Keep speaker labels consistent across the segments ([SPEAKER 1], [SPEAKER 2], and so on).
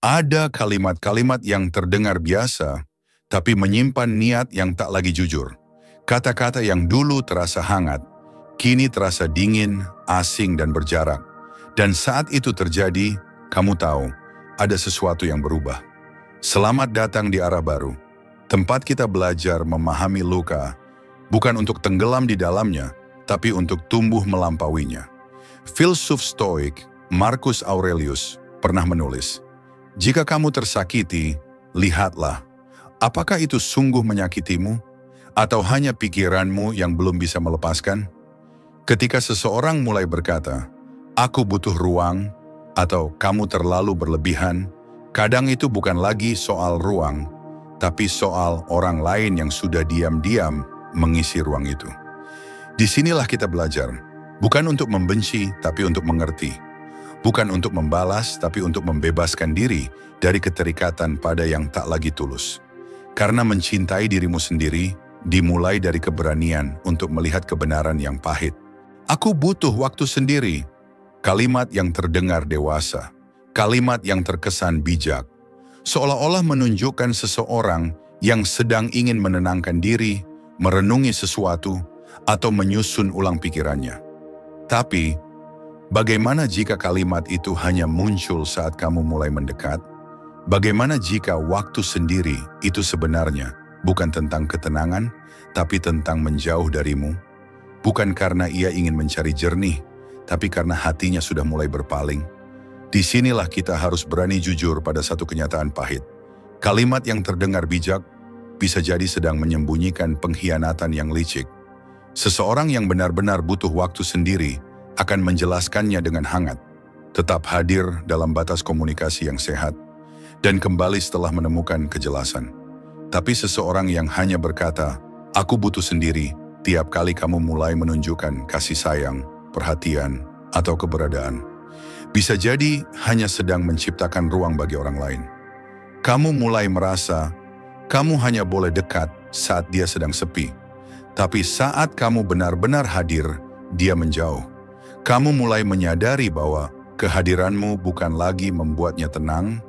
[SPEAKER 1] Ada kalimat-kalimat yang terdengar biasa, tapi menyimpan niat yang tak lagi jujur. Kata-kata yang dulu terasa hangat, kini terasa dingin, asing dan berjarak. Dan saat itu terjadi, kamu tahu, ada sesuatu yang berubah. Selamat datang di arah baru. Tempat kita belajar memahami luka, bukan untuk tenggelam di dalamnya, tapi untuk tumbuh melampauinya. Filsuf Stoik, Marcus Aurelius, pernah menulis, "Jika kamu tersakiti, lihatlah, apakah itu sungguh menyakitimu, atau hanya pikiranmu yang belum bisa melepaskan?" Ketika seseorang mulai berkata, "Aku butuh ruang," atau "kamu terlalu berlebihan," kadang itu bukan lagi soal ruang, tapi soal orang lain yang sudah diam-diam mengisi ruang itu. Disinilah kita belajar, bukan untuk membenci, tapi untuk mengerti. Bukan untuk membalas, tapi untuk membebaskan diri dari keterikatan pada yang tak lagi tulus. Karena mencintai dirimu sendiri, dimulai dari keberanian untuk melihat kebenaran yang pahit. Aku butuh waktu sendiri. Kalimat yang terdengar dewasa. Kalimat yang terkesan bijak. Seolah-olah menunjukkan seseorang yang sedang ingin menenangkan diri, merenungi sesuatu, atau menyusun ulang pikirannya. Tapi, bagaimana jika kalimat itu hanya muncul saat kamu mulai mendekat? Bagaimana jika waktu sendiri itu sebenarnya bukan tentang ketenangan, tapi tentang menjauh darimu? Bukan karena ia ingin mencari jernih, tapi karena hatinya sudah mulai berpaling. Disinilah kita harus berani jujur pada satu kenyataan pahit. Kalimat yang terdengar bijak bisa jadi sedang menyembunyikan pengkhianatan yang licik. Seseorang yang benar-benar butuh waktu sendiri akan menjelaskannya dengan hangat, tetap hadir dalam batas komunikasi yang sehat, dan kembali setelah menemukan kejelasan. Tapi seseorang yang hanya berkata, "Aku butuh sendiri," tiap kali kamu mulai menunjukkan kasih sayang, perhatian, atau keberadaan, bisa jadi hanya sedang menciptakan ruang bagi orang lain. Kamu mulai merasa, kamu hanya boleh dekat saat dia sedang sepi. Tapi saat kamu benar-benar hadir, dia menjauh. Kamu mulai menyadari bahwa kehadiranmu bukan lagi membuatnya tenang,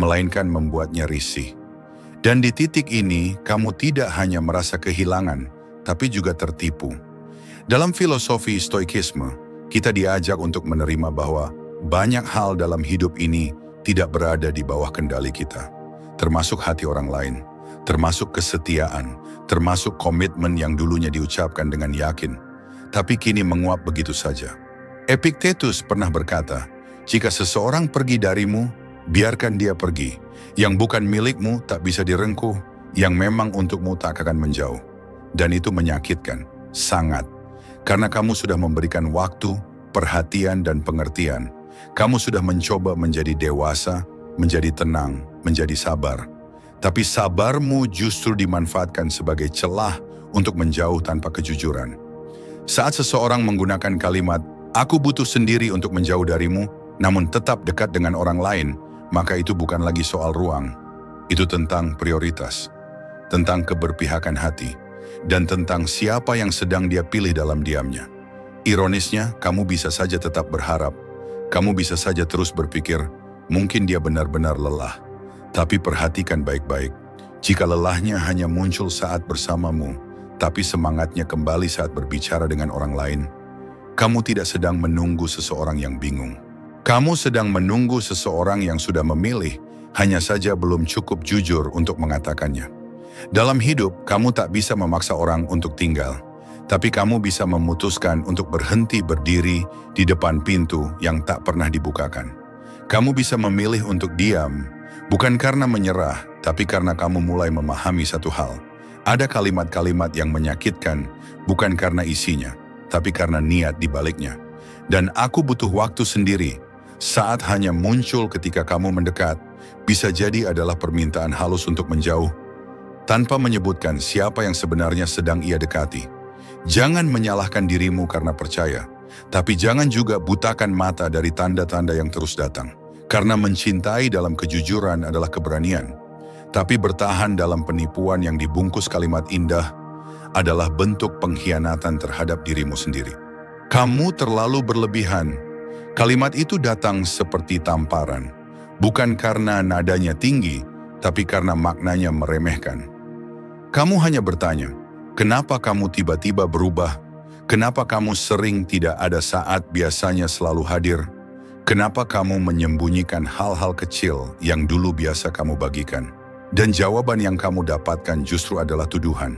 [SPEAKER 1] melainkan membuatnya risih. Dan di titik ini, kamu tidak hanya merasa kehilangan, tapi juga tertipu. Dalam filosofi Stoikisme, kita diajak untuk menerima bahwa banyak hal dalam hidup ini tidak berada di bawah kendali kita, termasuk hati orang lain, termasuk kesetiaan, termasuk komitmen yang dulunya diucapkan dengan yakin, tapi kini menguap begitu saja. Epictetus pernah berkata, "Jika seseorang pergi darimu, biarkan dia pergi. Yang bukan milikmu tak bisa direngkuh, yang memang untukmu tak akan menjauh." Dan itu menyakitkan, sangat, karena kamu sudah memberikan waktu, perhatian, dan pengertian. Kamu sudah mencoba menjadi dewasa, menjadi tenang, menjadi sabar. Tapi sabarmu justru dimanfaatkan sebagai celah untuk menjauh tanpa kejujuran. Saat seseorang menggunakan kalimat, "Aku butuh sendiri untuk menjauh darimu," namun tetap dekat dengan orang lain, maka itu bukan lagi soal ruang. Itu tentang prioritas, tentang keberpihakan hati, dan tentang siapa yang sedang dia pilih dalam diamnya. Ironisnya, kamu bisa saja tetap berharap. Kamu bisa saja terus berpikir, mungkin dia benar-benar lelah. Tapi perhatikan baik-baik, jika lelahnya hanya muncul saat bersamamu, tapi semangatnya kembali saat berbicara dengan orang lain, kamu tidak sedang menunggu seseorang yang bingung. Kamu sedang menunggu seseorang yang sudah memilih, hanya saja belum cukup jujur untuk mengatakannya. Dalam hidup, kamu tak bisa memaksa orang untuk tinggal, tapi kamu bisa memutuskan untuk berhenti berdiri di depan pintu yang tak pernah dibukakan. Kamu bisa memilih untuk diam, bukan karena menyerah, tapi karena kamu mulai memahami satu hal. Ada kalimat-kalimat yang menyakitkan, bukan karena isinya, tapi karena niat di baliknya. Dan "aku butuh waktu sendiri" saat hanya muncul ketika kamu mendekat, bisa jadi adalah permintaan halus untuk menjauh, tanpa menyebutkan siapa yang sebenarnya sedang ia dekati. Jangan menyalahkan dirimu karena percaya, tapi jangan juga butakan mata dari tanda-tanda yang terus datang. Karena mencintai dalam kejujuran adalah keberanian, tapi bertahan dalam penipuan yang dibungkus kalimat indah adalah bentuk pengkhianatan terhadap dirimu sendiri. Kamu terlalu berlebihan. Kalimat itu datang seperti tamparan, Bukan karena nadanya tinggi, tapi karena maknanya meremehkan. Kamu hanya bertanya, kenapa kamu tiba-tiba berubah? Kenapa kamu sering tidak ada saat biasanya selalu hadir? Kenapa kamu menyembunyikan hal-hal kecil yang dulu biasa kamu bagikan? Dan jawaban yang kamu dapatkan justru adalah tuduhan.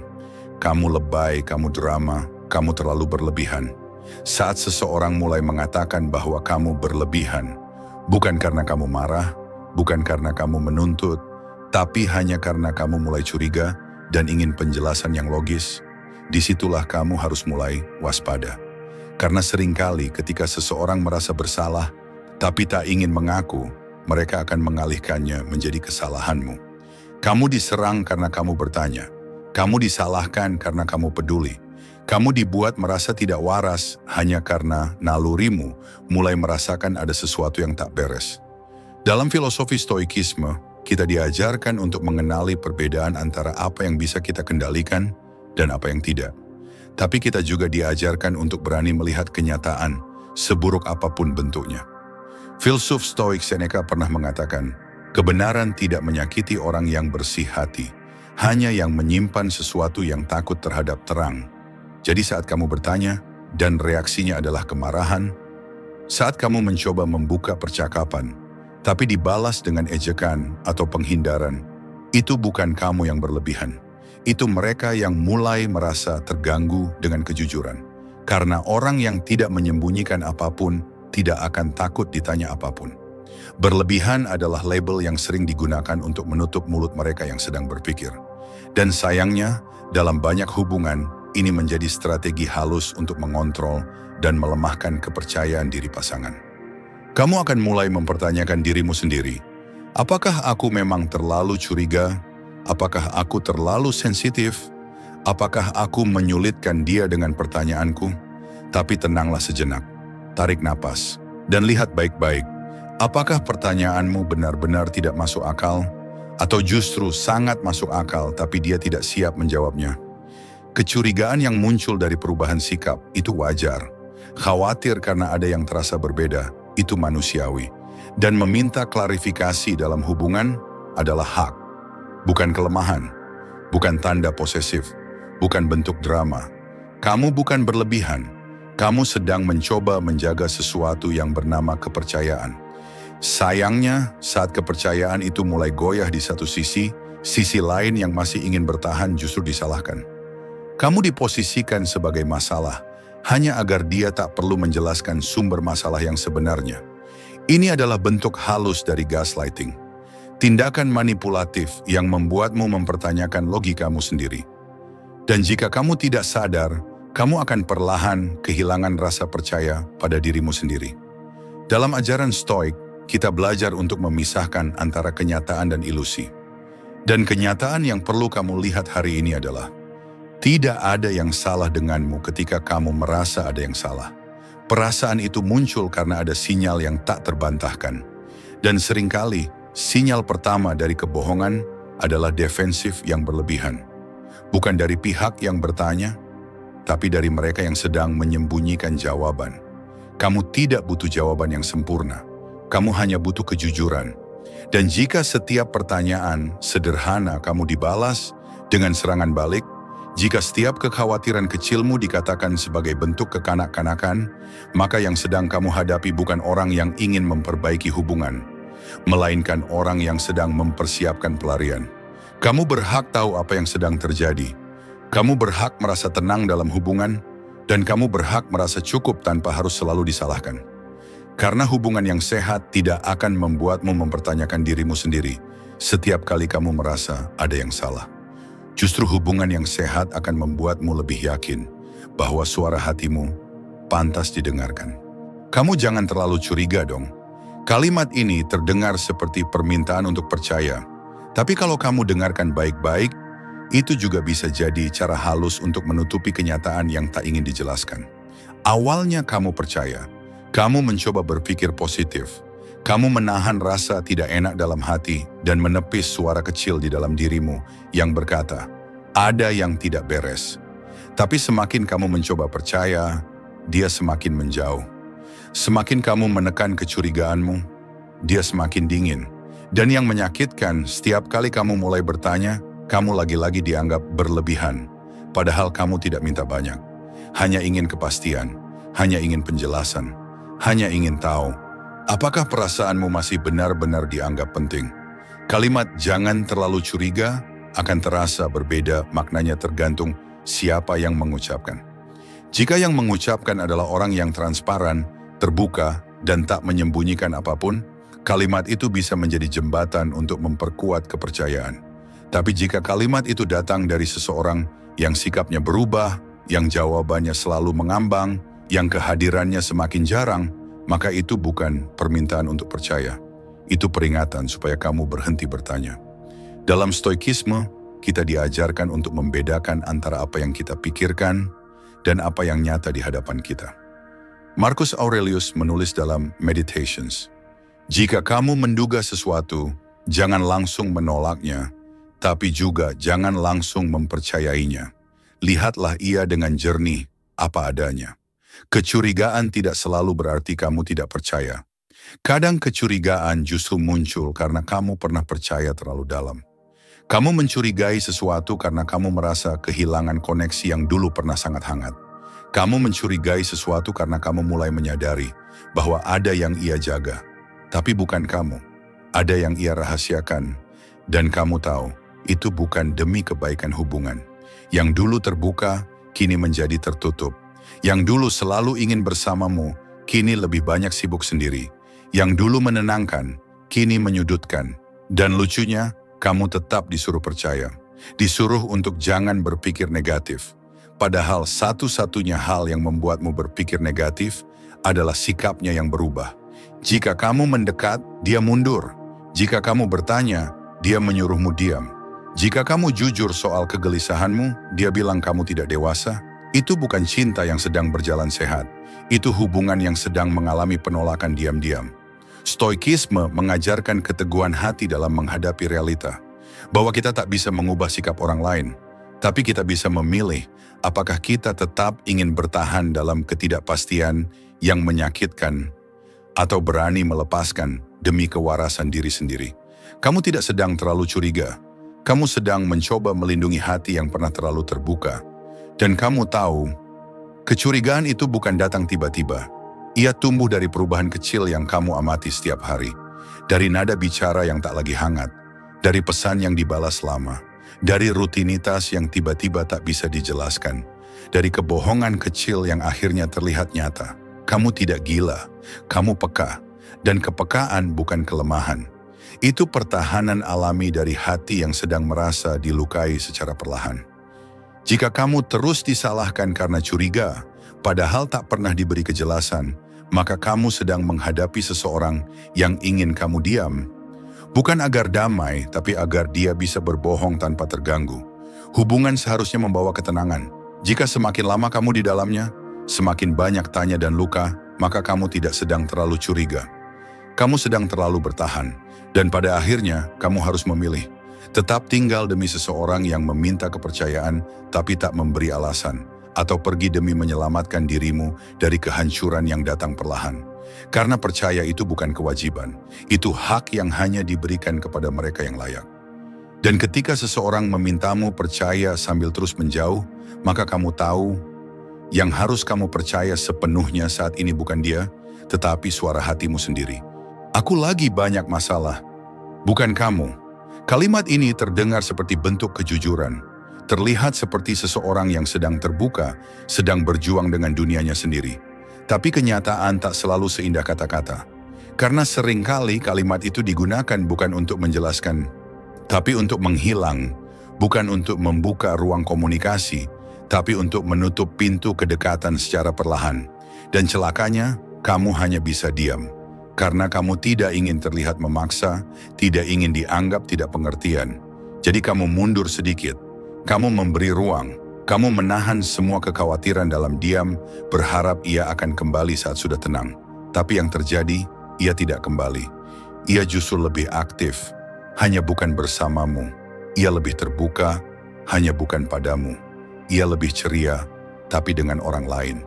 [SPEAKER 1] Kamu lebay, kamu drama, kamu terlalu berlebihan. Saat seseorang mulai mengatakan bahwa kamu berlebihan, bukan karena kamu marah, bukan karena kamu menuntut, tapi hanya karena kamu mulai curiga dan ingin penjelasan yang logis, disitulah kamu harus mulai waspada. Karena seringkali ketika seseorang merasa bersalah, tapi tak ingin mengaku, mereka akan mengalihkannya menjadi kesalahanmu. Kamu diserang karena kamu bertanya. Kamu disalahkan karena kamu peduli. Kamu dibuat merasa tidak waras hanya karena nalurimu mulai merasakan ada sesuatu yang tak beres. Dalam filosofi stoikisme, kita diajarkan untuk mengenali perbedaan antara apa yang bisa kita kendalikan dan apa yang tidak. Tapi kita juga diajarkan untuk berani melihat kenyataan, seburuk apapun bentuknya. Filsuf Stoik Seneca pernah mengatakan, kebenaran tidak menyakiti orang yang bersih hati, hanya yang menyimpan sesuatu yang takut terhadap terang. Jadi saat kamu bertanya, dan reaksinya adalah kemarahan, saat kamu mencoba membuka percakapan, tapi dibalas dengan ejekan atau penghindaran, itu bukan kamu yang berlebihan. Itu mereka yang mulai merasa terganggu dengan kejujuran. Karena orang yang tidak menyembunyikan apapun, tidak akan takut ditanya apapun. Berlebihan adalah label yang sering digunakan untuk menutup mulut mereka yang sedang berpikir. Dan sayangnya, dalam banyak hubungan, ini menjadi strategi halus untuk mengontrol dan melemahkan kepercayaan diri pasangan. Kamu akan mulai mempertanyakan dirimu sendiri. Apakah aku memang terlalu curiga? Apakah aku terlalu sensitif? Apakah aku menyulitkan dia dengan pertanyaanku? Tapi tenanglah sejenak, tarik napas, dan lihat baik-baik. Apakah pertanyaanmu benar-benar tidak masuk akal? Atau justru sangat masuk akal tapi dia tidak siap menjawabnya? Kecurigaan yang muncul dari perubahan sikap itu wajar. Khawatir karena ada yang terasa berbeda, itu manusiawi. Dan meminta klarifikasi dalam hubungan adalah hak. Bukan kelemahan, bukan tanda posesif, bukan bentuk drama. Kamu bukan berlebihan, kamu sedang mencoba menjaga sesuatu yang bernama kepercayaan. Sayangnya, saat kepercayaan itu mulai goyah di satu sisi lain yang masih ingin bertahan justru disalahkan. Kamu diposisikan sebagai masalah, hanya agar dia tak perlu menjelaskan sumber masalah yang sebenarnya. Ini adalah bentuk halus dari gaslighting. Tindakan manipulatif yang membuatmu mempertanyakan logikamu sendiri. Dan jika kamu tidak sadar, kamu akan perlahan kehilangan rasa percaya pada dirimu sendiri. Dalam ajaran Stoik, kita belajar untuk memisahkan antara kenyataan dan ilusi. Dan kenyataan yang perlu kamu lihat hari ini adalah, tidak ada yang salah denganmu ketika kamu merasa ada yang salah. Perasaan itu muncul karena ada sinyal yang tak terbantahkan. Dan seringkali, sinyal pertama dari kebohongan adalah defensif yang berlebihan. Bukan dari pihak yang bertanya, tapi dari mereka yang sedang menyembunyikan jawaban. Kamu tidak butuh jawaban yang sempurna. Kamu hanya butuh kejujuran. Dan jika setiap pertanyaan sederhana kamu dibalas dengan serangan balik, jika setiap kekhawatiran kecilmu dikatakan sebagai bentuk kekanak-kanakan, maka yang sedang kamu hadapi bukan orang yang ingin memperbaiki hubungan, melainkan orang yang sedang mempersiapkan pelarian. Kamu berhak tahu apa yang sedang terjadi. Kamu berhak merasa tenang dalam hubungan, dan kamu berhak merasa cukup tanpa harus selalu disalahkan. Karena hubungan yang sehat tidak akan membuatmu mempertanyakan dirimu sendiri setiap kali kamu merasa ada yang salah. Justru hubungan yang sehat akan membuatmu lebih yakin bahwa suara hatimu pantas didengarkan. Kamu jangan terlalu curiga dong. Kalimat ini terdengar seperti permintaan untuk percaya. Tapi kalau kamu dengarkan baik-baik, itu juga bisa jadi cara halus untuk menutupi kenyataan yang tak ingin dijelaskan. Awalnya kamu percaya, kamu mencoba berpikir positif. Kamu menahan rasa tidak enak dalam hati dan menepis suara kecil di dalam dirimu yang berkata, ada yang tidak beres. Tapi semakin kamu mencoba percaya, dia semakin menjauh. Semakin kamu menekan kecurigaanmu, dia semakin dingin. Dan yang menyakitkan, setiap kali kamu mulai bertanya, kamu lagi-lagi dianggap berlebihan. Padahal kamu tidak minta banyak. Hanya ingin kepastian, hanya ingin penjelasan, hanya ingin tahu, apakah perasaanmu masih benar-benar dianggap penting. Kalimat "jangan terlalu curiga" akan terasa berbeda, maknanya tergantung siapa yang mengucapkan. Jika yang mengucapkan adalah orang yang transparan, terbuka, dan tak menyembunyikan apapun, kalimat itu bisa menjadi jembatan untuk memperkuat kepercayaan. Tapi jika kalimat itu datang dari seseorang yang sikapnya berubah, yang jawabannya selalu mengambang, yang kehadirannya semakin jarang, maka itu bukan permintaan untuk percaya. Itu peringatan supaya kamu berhenti bertanya. Dalam stoikisme, kita diajarkan untuk membedakan antara apa yang kita pikirkan dan apa yang nyata di hadapan kita. Marcus Aurelius menulis dalam Meditations, "Jika kamu menduga sesuatu, jangan langsung menolaknya, tapi juga jangan langsung mempercayainya. Lihatlah ia dengan jernih, apa adanya. Kecurigaan tidak selalu berarti kamu tidak percaya. Kadang kecurigaan justru muncul karena kamu pernah percaya terlalu dalam. Kamu mencurigai sesuatu karena kamu merasa kehilangan koneksi yang dulu pernah sangat hangat. Kamu mencurigai sesuatu karena kamu mulai menyadari bahwa ada yang ia jaga, tapi bukan kamu. Ada yang ia rahasiakan, dan kamu tahu itu bukan demi kebaikan hubungan. Yang dulu terbuka, kini menjadi tertutup. Yang dulu selalu ingin bersamamu, kini lebih banyak sibuk sendiri. Yang dulu menenangkan, kini menyudutkan. Dan lucunya, kamu tetap disuruh percaya. Disuruh untuk jangan berpikir negatif. Padahal satu-satunya hal yang membuatmu berpikir negatif adalah sikapnya yang berubah. Jika kamu mendekat, dia mundur. Jika kamu bertanya, dia menyuruhmu diam. Jika kamu jujur soal kegelisahanmu, dia bilang kamu tidak dewasa. Itu bukan cinta yang sedang berjalan sehat. Itu hubungan yang sedang mengalami penolakan diam-diam. Stoikisme mengajarkan keteguhan hati dalam menghadapi realita. Bahwa kita tak bisa mengubah sikap orang lain. Tapi kita bisa memilih apakah kita tetap ingin bertahan dalam ketidakpastian yang menyakitkan atau berani melepaskan demi kewarasan diri sendiri. Kamu tidak sedang terlalu curiga. Kamu sedang mencoba melindungi hati yang pernah terlalu terbuka. Dan kamu tahu, kecurigaan itu bukan datang tiba-tiba. Ia tumbuh dari perubahan kecil yang kamu amati setiap hari. Dari nada bicara yang tak lagi hangat. Dari pesan yang dibalas lama. Dari rutinitas yang tiba-tiba tak bisa dijelaskan. Dari kebohongan kecil yang akhirnya terlihat nyata. Kamu tidak gila, kamu peka. Dan kepekaan bukan kelemahan. Itu pertahanan alami dari hati yang sedang merasa dilukai secara perlahan. Jika kamu terus disalahkan karena curiga, padahal tak pernah diberi kejelasan, maka kamu sedang menghadapi seseorang yang ingin kamu diam. Bukan agar damai, tapi agar dia bisa berbohong tanpa terganggu. Hubungan seharusnya membawa ketenangan. Jika semakin lama kamu di dalamnya, semakin banyak tanya dan luka, maka kamu tidak sedang terlalu curiga. Kamu sedang terlalu bertahan, dan pada akhirnya kamu harus memilih. Tetap tinggal demi seseorang yang meminta kepercayaan tapi tak memberi alasan, atau pergi demi menyelamatkan dirimu dari kehancuran yang datang perlahan. Karena percaya itu bukan kewajiban, itu hak yang hanya diberikan kepada mereka yang layak. Dan ketika seseorang memintamu percaya sambil terus menjauh, maka kamu tahu yang harus kamu percaya sepenuhnya saat ini bukan dia, tetapi suara hatimu sendiri. Aku lagi banyak masalah, bukan kamu. Kalimat ini terdengar seperti bentuk kejujuran, terlihat seperti seseorang yang sedang terbuka, sedang berjuang dengan dunianya sendiri. Tapi kenyataan tak selalu seindah kata-kata. Karena seringkali kalimat itu digunakan bukan untuk menjelaskan, tapi untuk menghilang, bukan untuk membuka ruang komunikasi, tapi untuk menutup pintu kedekatan secara perlahan. Dan celakanya, kamu hanya bisa diam. Karena kamu tidak ingin terlihat memaksa, tidak ingin dianggap tidak pengertian. Jadi kamu mundur sedikit, kamu memberi ruang, kamu menahan semua kekhawatiran dalam diam, berharap ia akan kembali saat sudah tenang. Tapi yang terjadi, ia tidak kembali. Ia justru lebih aktif, hanya bukan bersamamu. Ia lebih terbuka, hanya bukan padamu. Ia lebih ceria, tapi dengan orang lain.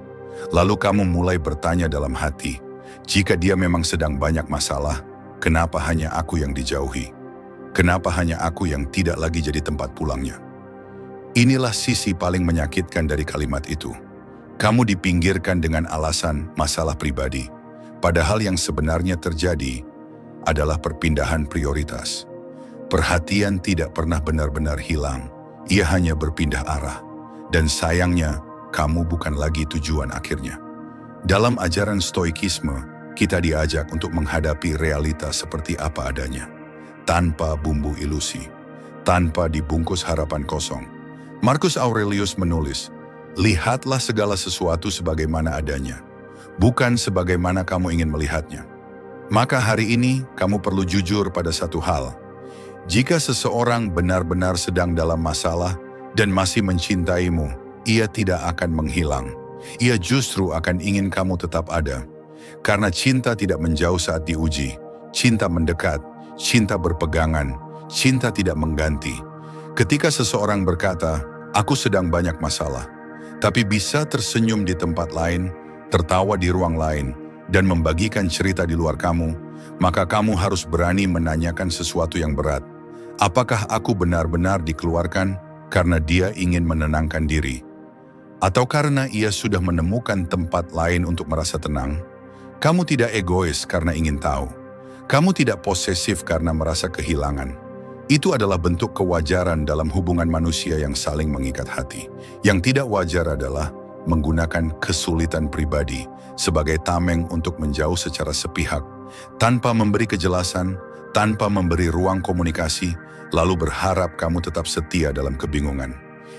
[SPEAKER 1] Lalu kamu mulai bertanya dalam hati, jika dia memang sedang banyak masalah, Kenapa hanya aku yang dijauhi? Kenapa hanya aku yang tidak lagi jadi tempat pulangnya? Inilah sisi paling menyakitkan dari kalimat itu. Kamu dipinggirkan dengan alasan masalah pribadi, padahal yang sebenarnya terjadi adalah perpindahan prioritas. Perhatian tidak pernah benar-benar hilang, ia hanya berpindah arah. Dan sayangnya, kamu bukan lagi tujuan akhirnya. Dalam ajaran stoikisme, kita diajak untuk menghadapi realitas seperti apa adanya, tanpa bumbu ilusi, tanpa dibungkus harapan kosong. Marcus Aurelius menulis, "Lihatlah segala sesuatu sebagaimana adanya, bukan sebagaimana kamu ingin melihatnya." Maka hari ini kamu perlu jujur pada satu hal. Jika seseorang benar-benar sedang dalam masalah dan masih mencintaimu, ia tidak akan menghilang. Ia justru akan ingin kamu tetap ada. Karena cinta tidak menjauh saat diuji, cinta mendekat, cinta berpegangan, cinta tidak mengganti. Ketika seseorang berkata, "Aku sedang banyak masalah," tapi bisa tersenyum di tempat lain, tertawa di ruang lain, dan membagikan cerita di luar kamu, maka kamu harus berani menanyakan sesuatu yang berat. Apakah aku benar-benar dikeluarkan karena dia ingin menenangkan diri? Atau karena ia sudah menemukan tempat lain untuk merasa tenang? Kamu tidak egois karena ingin tahu. Kamu tidak posesif karena merasa kehilangan. Itu adalah bentuk kewajaran dalam hubungan manusia yang saling mengikat hati. Yang tidak wajar adalah menggunakan kesulitan pribadi sebagai tameng untuk menjauh secara sepihak, tanpa memberi kejelasan, tanpa memberi ruang komunikasi, lalu berharap kamu tetap setia dalam kebingungan.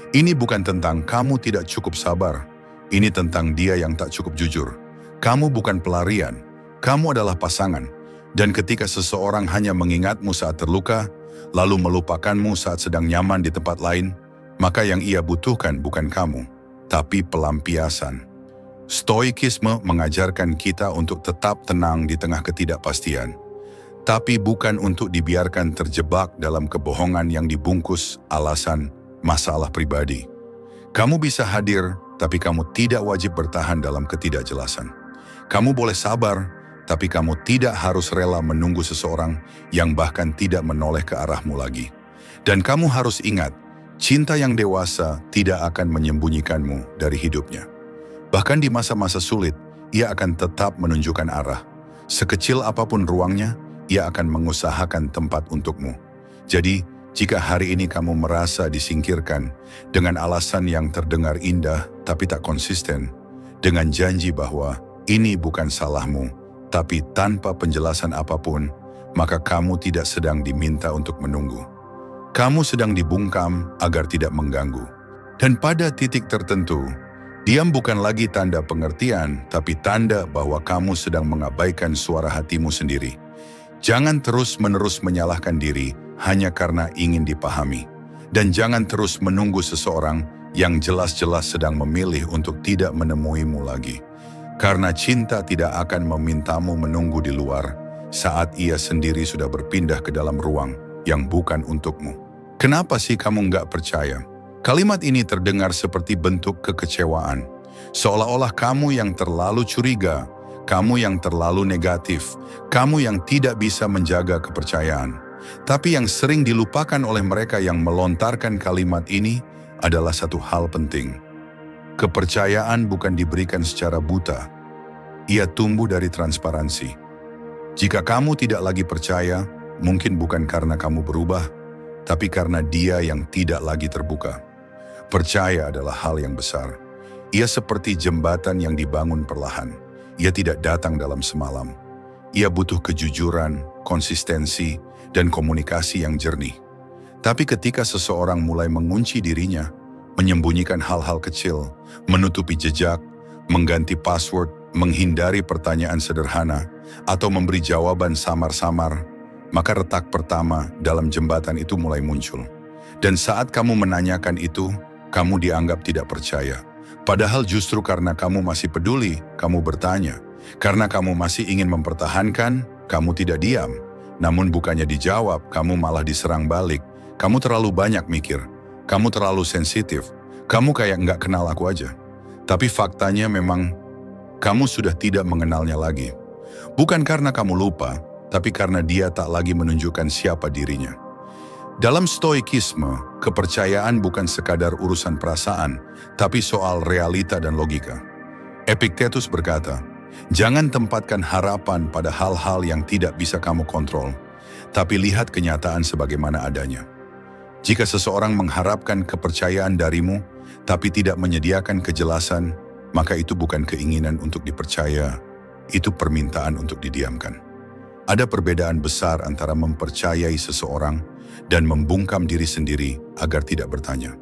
[SPEAKER 1] Ini bukan tentang kamu tidak cukup sabar, ini tentang dia yang tak cukup jujur. Kamu bukan pelarian, kamu adalah pasangan, dan ketika seseorang hanya mengingatmu saat terluka, lalu melupakanmu saat sedang nyaman di tempat lain, maka yang ia butuhkan bukan kamu, tapi pelampiasan. Stoikisme mengajarkan kita untuk tetap tenang di tengah ketidakpastian, tapi bukan untuk dibiarkan terjebak dalam kebohongan yang dibungkus alasan masalah pribadi. Kamu bisa hadir, tapi kamu tidak wajib bertahan dalam ketidakjelasan. Kamu boleh sabar, tapi kamu tidak harus rela menunggu seseorang yang bahkan tidak menoleh ke arahmu lagi. Dan kamu harus ingat, cinta yang dewasa tidak akan menyembunyikanmu dari hidupnya. Bahkan di masa-masa sulit, ia akan tetap menunjukkan arah. Sekecil apapun ruangnya, ia akan mengusahakan tempat untukmu. Jadi, jika hari ini kamu merasa disingkirkan dengan alasan yang terdengar indah tapi tak konsisten, dengan janji bahwa ini bukan salahmu, tapi tanpa penjelasan apapun, maka kamu tidak sedang diminta untuk menunggu. Kamu sedang dibungkam agar tidak mengganggu. Dan pada titik tertentu, diam bukan lagi tanda pengertian, tapi tanda bahwa kamu sedang mengabaikan suara hatimu sendiri. Jangan terus-menerus menyalahkan diri hanya karena ingin dipahami. Dan jangan terus menunggu seseorang yang jelas-jelas sedang memilih untuk tidak menemuimu lagi. Karena cinta tidak akan memintamu menunggu di luar saat ia sendiri sudah berpindah ke dalam ruang yang bukan untukmu. Kenapa sih kamu nggak percaya? Kalimat ini terdengar seperti bentuk kekecewaan. Seolah-olah kamu yang terlalu curiga, kamu yang terlalu negatif, kamu yang tidak bisa menjaga kepercayaan. Tapi yang sering dilupakan oleh mereka yang melontarkan kalimat ini adalah satu hal penting. Kepercayaan bukan diberikan secara buta. Ia tumbuh dari transparansi. Jika kamu tidak lagi percaya, mungkin bukan karena kamu berubah, tapi karena dia yang tidak lagi terbuka. Percaya adalah hal yang besar. Ia seperti jembatan yang dibangun perlahan. Ia tidak datang dalam semalam. Ia butuh kejujuran, konsistensi, dan komunikasi yang jernih. Tapi ketika seseorang mulai mengunci dirinya, menyembunyikan hal-hal kecil, menutupi jejak, mengganti password, menghindari pertanyaan sederhana, atau memberi jawaban samar-samar, maka retak pertama dalam jembatan itu mulai muncul. Dan saat kamu menanyakan itu, kamu dianggap tidak percaya. Padahal justru karena kamu masih peduli, kamu bertanya. Karena kamu masih ingin mempertahankan, kamu tidak diam. Namun bukannya dijawab, kamu malah diserang balik. Kamu terlalu banyak mikir. Kamu terlalu sensitif. Kamu kayak nggak kenal aku aja. Tapi faktanya memang kamu sudah tidak mengenalnya lagi. Bukan karena kamu lupa, tapi karena dia tak lagi menunjukkan siapa dirinya. Dalam stoikisme, kepercayaan bukan sekadar urusan perasaan, tapi soal realita dan logika. Epictetus berkata, "Jangan tempatkan harapan pada hal-hal yang tidak bisa kamu kontrol, tapi lihat kenyataan sebagaimana adanya." Jika seseorang mengharapkan kepercayaan darimu, tapi tidak menyediakan kejelasan, maka itu bukan keinginan untuk dipercaya, itu permintaan untuk didiamkan. Ada perbedaan besar antara mempercayai seseorang dan membungkam diri sendiri agar tidak bertanya.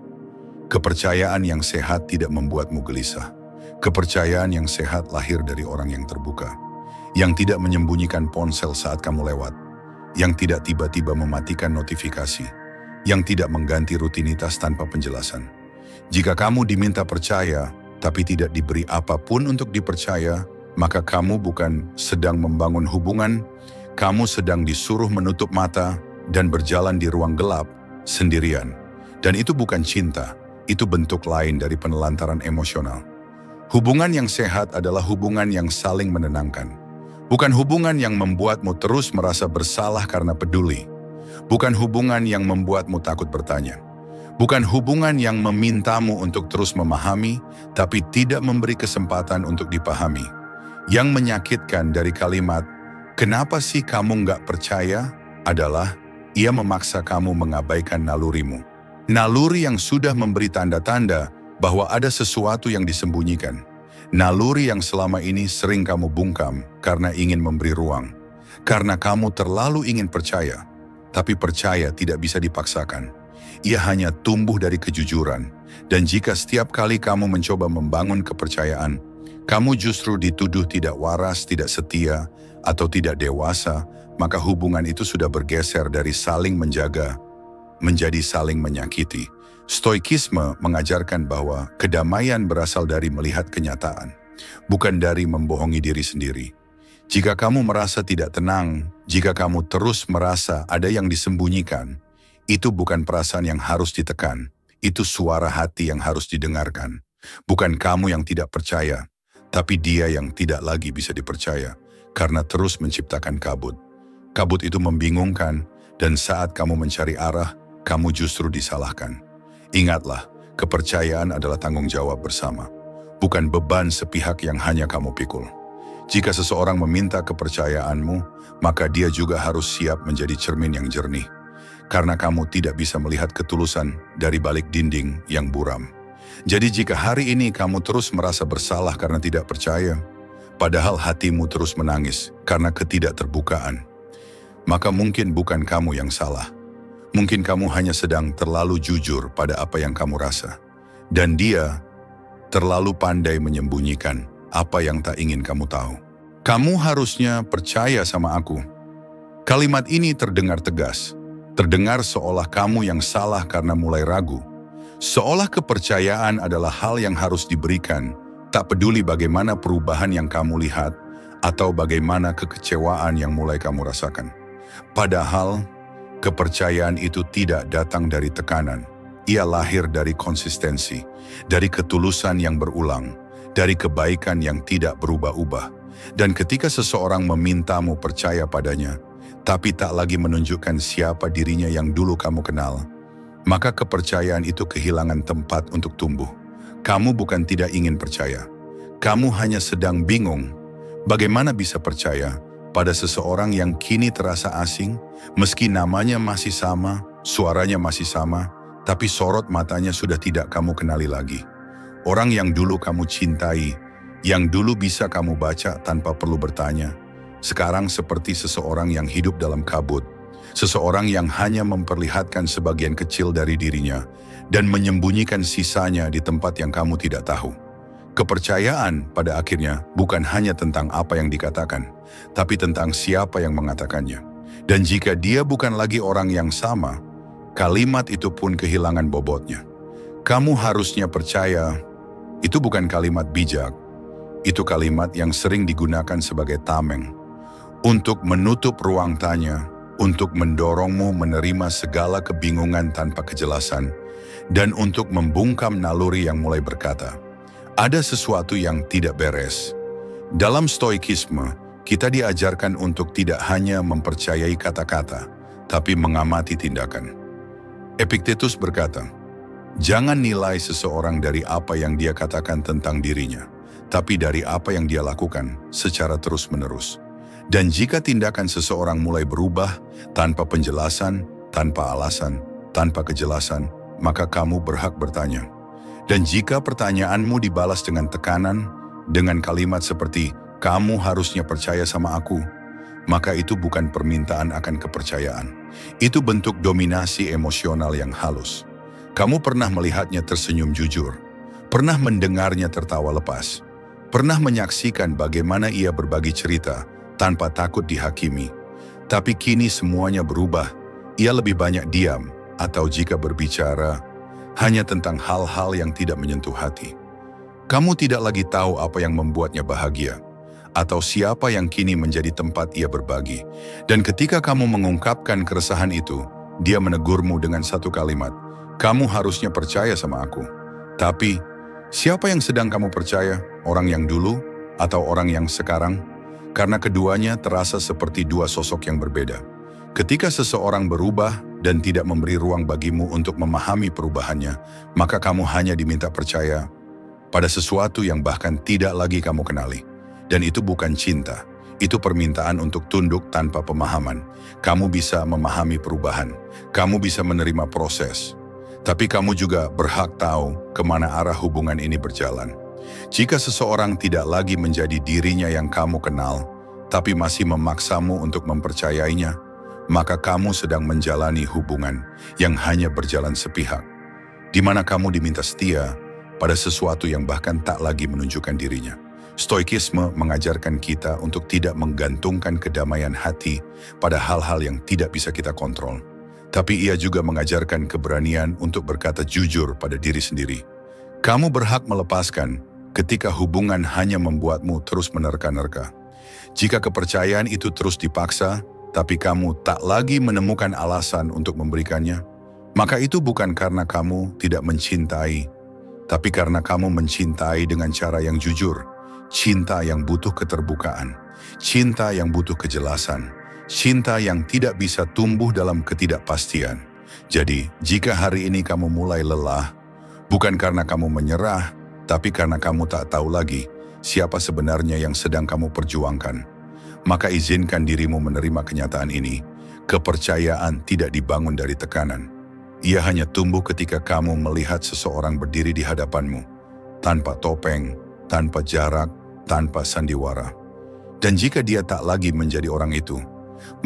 [SPEAKER 1] Kepercayaan yang sehat tidak membuatmu gelisah. Kepercayaan yang sehat lahir dari orang yang terbuka, yang tidak menyembunyikan ponsel saat kamu lewat, yang tidak tiba-tiba mematikan notifikasi, yang tidak mengganti rutinitas tanpa penjelasan. Jika kamu diminta percaya, tapi tidak diberi apapun untuk dipercaya, maka kamu bukan sedang membangun hubungan, kamu sedang disuruh menutup mata dan berjalan di ruang gelap sendirian. Dan itu bukan cinta, itu bentuk lain dari penelantaran emosional. Hubungan yang sehat adalah hubungan yang saling menenangkan. Bukan hubungan yang membuatmu terus merasa bersalah karena peduli. Bukan hubungan yang membuatmu takut bertanya. Bukan hubungan yang memintamu untuk terus memahami, tapi tidak memberi kesempatan untuk dipahami. Yang menyakitkan dari kalimat, "Kenapa sih kamu nggak percaya?" adalah, ia memaksa kamu mengabaikan nalurimu. Naluri yang sudah memberi tanda-tanda bahwa ada sesuatu yang disembunyikan. Naluri yang selama ini sering kamu bungkam karena ingin memberi ruang. Karena kamu terlalu ingin percaya. Tapi percaya tidak bisa dipaksakan. Ia hanya tumbuh dari kejujuran. Dan jika setiap kali kamu mencoba membangun kepercayaan, kamu justru dituduh tidak waras, tidak setia, atau tidak dewasa, maka hubungan itu sudah bergeser dari saling menjaga menjadi saling menyakiti. Stoikisme mengajarkan bahwa kedamaian berasal dari melihat kenyataan, bukan dari membohongi diri sendiri. Jika kamu merasa tidak tenang, jika kamu terus merasa ada yang disembunyikan, itu bukan perasaan yang harus ditekan, itu suara hati yang harus didengarkan. Bukan kamu yang tidak percaya, tapi dia yang tidak lagi bisa dipercaya, karena terus menciptakan kabut. Kabut itu membingungkan, dan saat kamu mencari arah, kamu justru disalahkan. Ingatlah, kepercayaan adalah tanggung jawab bersama, bukan beban sepihak yang hanya kamu pikul. Jika seseorang meminta kepercayaanmu, maka dia juga harus siap menjadi cermin yang jernih, karena kamu tidak bisa melihat ketulusan dari balik dinding yang buram. Jadi jika hari ini kamu terus merasa bersalah karena tidak percaya, padahal hatimu terus menangis karena ketidakterbukaan, maka mungkin bukan kamu yang salah. Mungkin kamu hanya sedang terlalu jujur pada apa yang kamu rasa. Dan dia terlalu pandai menyembunyikan apa yang tak ingin kamu tahu. Kamu harusnya percaya sama aku. Kalimat ini terdengar tegas. Terdengar seolah kamu yang salah karena mulai ragu. Seolah kepercayaan adalah hal yang harus diberikan, tak peduli bagaimana perubahan yang kamu lihat atau bagaimana kekecewaan yang mulai kamu rasakan. Padahal, kepercayaan itu tidak datang dari tekanan. Ia lahir dari konsistensi, dari ketulusan yang berulang, dari kebaikan yang tidak berubah-ubah. Dan ketika seseorang memintamu percaya padanya, tapi tak lagi menunjukkan siapa dirinya yang dulu kamu kenal, maka kepercayaan itu kehilangan tempat untuk tumbuh. Kamu bukan tidak ingin percaya. Kamu hanya sedang bingung. Bagaimana bisa percaya pada seseorang yang kini terasa asing, meski namanya masih sama, suaranya masih sama, tapi sorot matanya sudah tidak kamu kenali lagi. Orang yang dulu kamu cintai, yang dulu bisa kamu baca tanpa perlu bertanya, sekarang seperti seseorang yang hidup dalam kabut, seseorang yang hanya memperlihatkan sebagian kecil dari dirinya dan menyembunyikan sisanya di tempat yang kamu tidak tahu. Kepercayaan pada akhirnya bukan hanya tentang apa yang dikatakan, tapi tentang siapa yang mengatakannya. Dan jika dia bukan lagi orang yang sama, kalimat itu pun kehilangan bobotnya. Kamu harusnya percaya, itu bukan kalimat bijak, itu kalimat yang sering digunakan sebagai tameng, untuk menutup ruang tanya, untuk mendorongmu menerima segala kebingungan tanpa kejelasan, dan untuk membungkam naluri yang mulai berkata, ada sesuatu yang tidak beres. Dalam stoikisme, Kita diajarkan untuk tidak hanya mempercayai kata-kata, tapi mengamati tindakan. Epictetus berkata, "Jangan nilai seseorang dari apa yang dia katakan tentang dirinya, tapi dari apa yang dia lakukan secara terus-menerus. Dan jika tindakan seseorang mulai berubah tanpa penjelasan, tanpa alasan, tanpa kejelasan, maka kamu berhak bertanya. Dan jika pertanyaanmu dibalas dengan tekanan, dengan kalimat seperti, 'Kamu harusnya percaya sama aku,' maka itu bukan permintaan akan kepercayaan. Itu bentuk dominasi emosional yang halus. Kamu pernah melihatnya tersenyum jujur, pernah mendengarnya tertawa lepas, pernah menyaksikan bagaimana ia berbagi cerita tanpa takut dihakimi. Tapi kini semuanya berubah. Ia lebih banyak diam, atau jika berbicara, hanya tentang hal-hal yang tidak menyentuh hati. Kamu tidak lagi tahu apa yang membuatnya bahagia, atau siapa yang kini menjadi tempat ia berbagi. Dan ketika kamu mengungkapkan keresahan itu, dia menegurmu dengan satu kalimat, 'Kamu harusnya percaya sama aku.' Tapi, siapa yang sedang kamu percaya? Orang yang dulu atau orang yang sekarang? Karena keduanya terasa seperti dua sosok yang berbeda. Ketika seseorang berubah dan tidak memberi ruang bagimu untuk memahami perubahannya, maka kamu hanya diminta percaya pada sesuatu yang bahkan tidak lagi kamu kenali. Dan itu bukan cinta, itu permintaan untuk tunduk tanpa pemahaman. Kamu bisa memahami perubahan, kamu bisa menerima proses, tapi kamu juga berhak tahu kemana arah hubungan ini berjalan. Jika seseorang tidak lagi menjadi dirinya yang kamu kenal, tapi masih memaksamu untuk mempercayainya, maka kamu sedang menjalani hubungan yang hanya berjalan sepihak, di mana kamu diminta setia pada sesuatu yang bahkan tak lagi menunjukkan dirinya. Stoikisme mengajarkan kita untuk tidak menggantungkan kedamaian hati pada hal-hal yang tidak bisa kita kontrol. Tapi ia juga mengajarkan keberanian untuk berkata jujur pada diri sendiri. Kamu berhak melepaskan ketika hubungan hanya membuatmu terus menerka-nerka. Jika kepercayaan itu terus dipaksa, tapi kamu tak lagi menemukan alasan untuk memberikannya, maka itu bukan karena kamu tidak mencintai, tapi karena kamu mencintai dengan cara yang jujur, cinta yang butuh keterbukaan, cinta yang butuh kejelasan, cinta yang tidak bisa tumbuh dalam ketidakpastian. Jadi, jika hari ini kamu mulai lelah, bukan karena kamu menyerah, tapi karena kamu tak tahu lagi siapa sebenarnya yang sedang kamu perjuangkan, maka izinkan dirimu menerima kenyataan ini. Kepercayaan tidak dibangun dari tekanan. Ia hanya tumbuh ketika kamu melihat seseorang berdiri di hadapanmu, tanpa topeng, tanpa jarak, tanpa sandiwara. Dan jika dia tak lagi menjadi orang itu,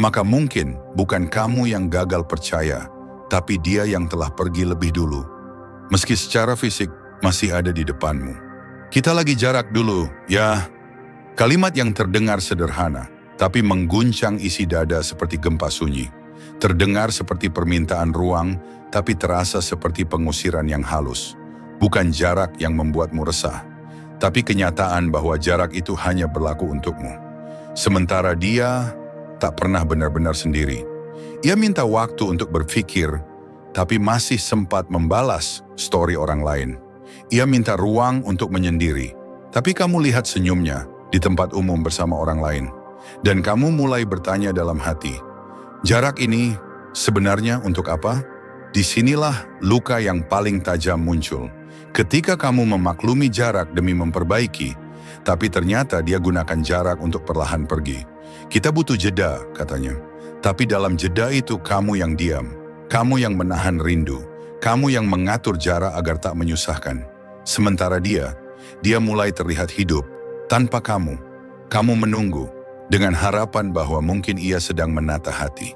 [SPEAKER 1] maka mungkin bukan kamu yang gagal percaya, tapi dia yang telah pergi lebih dulu, meski secara fisik masih ada di depanmu. Kita lagi jarak dulu, ya. Kalimat yang terdengar sederhana, tapi mengguncang isi dada seperti gempa sunyi. Terdengar seperti permintaan ruang, tapi terasa seperti pengusiran yang halus. Bukan jarak yang membuatmu resah, tapi kenyataan bahwa jarak itu hanya berlaku untukmu. Sementara dia tak pernah benar-benar sendiri. Ia minta waktu untuk berpikir, tapi masih sempat membalas story orang lain. Ia minta ruang untuk menyendiri, tapi kamu lihat senyumnya di tempat umum bersama orang lain. Dan kamu mulai bertanya dalam hati, jarak ini sebenarnya untuk apa? Disinilah luka yang paling tajam muncul. Ketika kamu memaklumi jarak demi memperbaiki, tapi ternyata dia gunakan jarak untuk perlahan pergi. Kita butuh jeda, katanya. Tapi dalam jeda itu kamu yang diam, kamu yang menahan rindu, kamu yang mengatur jarak agar tak menyusahkan. Sementara dia mulai terlihat hidup tanpa kamu. Kamu menunggu dengan harapan bahwa mungkin ia sedang menata hati,